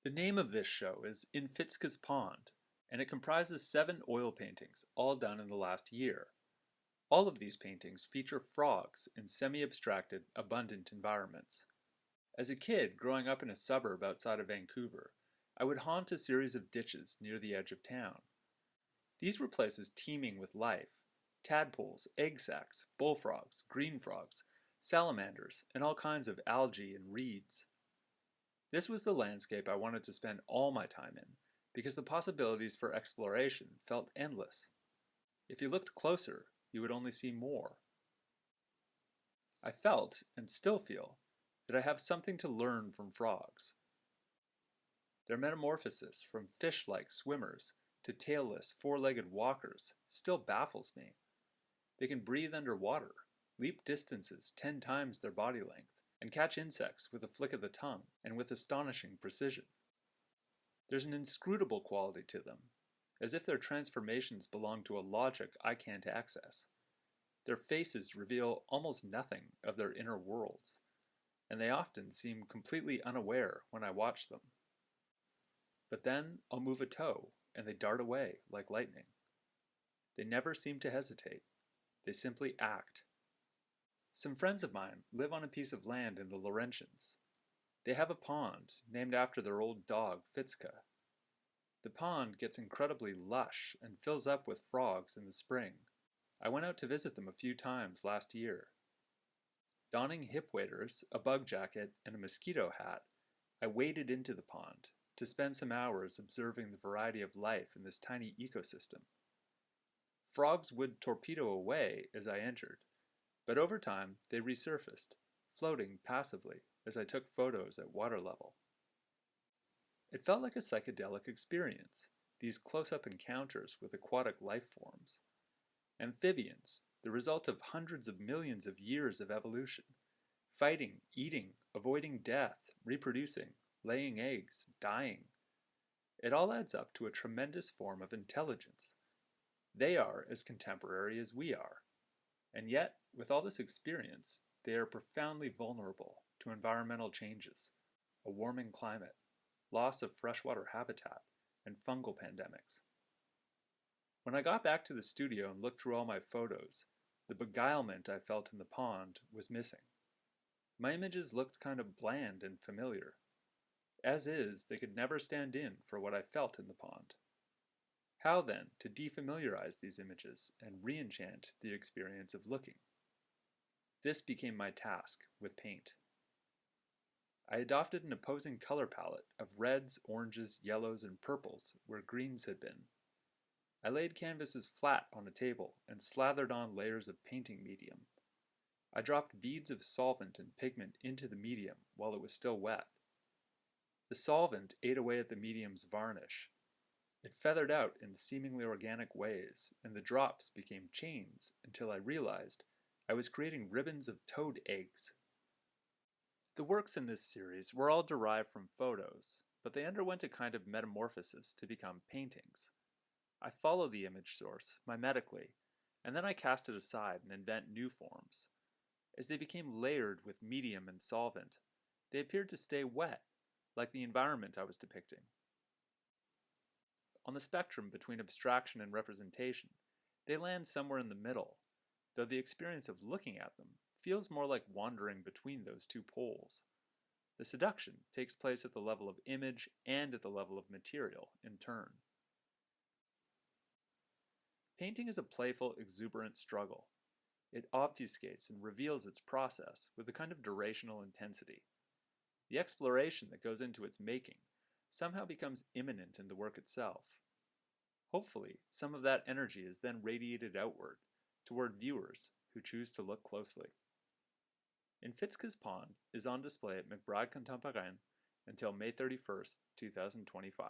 The name of this show is In Fitzca's Pond, and it comprises 7 oil paintings, all done in the last year. All of these paintings feature frogs in semi-abstracted, abundant environments. As a kid growing up in a suburb outside of Vancouver, I would haunt a series of ditches near the edge of town. These were places teeming with life: tadpoles, egg sacs, bullfrogs, green frogs, salamanders, and all kinds of algae and reeds. This was the landscape I wanted to spend all my time in, because the possibilities for exploration felt endless. If you looked closer, you would only see more. I felt, and still feel, that I have something to learn from frogs. Their metamorphosis from fish-like swimmers to tailless, four-legged walkers still baffles me. They can breathe underwater, leap distances 10 times their body length, and catch insects with a flick of the tongue and with astonishing precision. There's an inscrutable quality to them, as if their transformations belong to a logic I can't access. Their faces reveal almost nothing of their inner worlds, and they often seem completely unaware when I watch them. But then I'll move a toe, and they dart away like lightning. They never seem to hesitate. They simply act. Some friends of mine live on a piece of land in the Laurentians. They have a pond named after their old dog, Fitzca. The pond gets incredibly lush and fills up with frogs in the spring. I went out to visit them a few times last year. Donning hip waders, a bug jacket, and a mosquito hat, I waded into the pond to spend some hours observing the variety of life in this tiny ecosystem. Frogs would torpedo away as I entered, but over time they resurfaced, floating passively as I took photos at water level. It felt like a psychedelic experience, these close-up encounters with aquatic life forms. Amphibians, the result of hundreds of millions of years of evolution, fighting, eating, avoiding death, reproducing, laying eggs, dying. It all adds up to a tremendous form of intelligence. They are as contemporary as we are. And yet, with all this experience, they are profoundly vulnerable to environmental changes, a warming climate, loss of freshwater habitat, and fungal pandemics. When I got back to the studio and looked through all my photos, the beguilement I felt in the pond was missing. My images looked kind of bland and familiar. As is, they could never stand in for what I felt in the pond. How then to defamiliarize these images and re-enchant the experience of looking? This became my task with paint. I adopted an opposing color palette of reds, oranges, yellows, and purples where greens had been. I laid canvases flat on a table and slathered on layers of painting medium. I dropped beads of solvent and pigment into the medium while it was still wet. The solvent ate away at the medium's varnish. It feathered out in seemingly organic ways, and the drops became chains until I realized I was creating ribbons of toad eggs. The works in this series were all derived from photos, but they underwent a kind of metamorphosis to become paintings. I follow the image source, mimetically, and then I cast it aside and invent new forms. As they became layered with medium and solvent, they appeared to stay wet, like the environment I was depicting. On the spectrum between abstraction and representation, they land somewhere in the middle, though the experience of looking at them feels more like wandering between those two poles. The seduction takes place at the level of image and at the level of material in turn. Painting is a playful, exuberant struggle. It obfuscates and reveals its process with a kind of durational intensity. The exploration that goes into its making somehow becomes immanent in the work itself. Hopefully, some of that energy is then radiated outward, toward viewers who choose to look closely. In Fitzca's Pond is on display at McBride Contemporain until May 31st, 2025.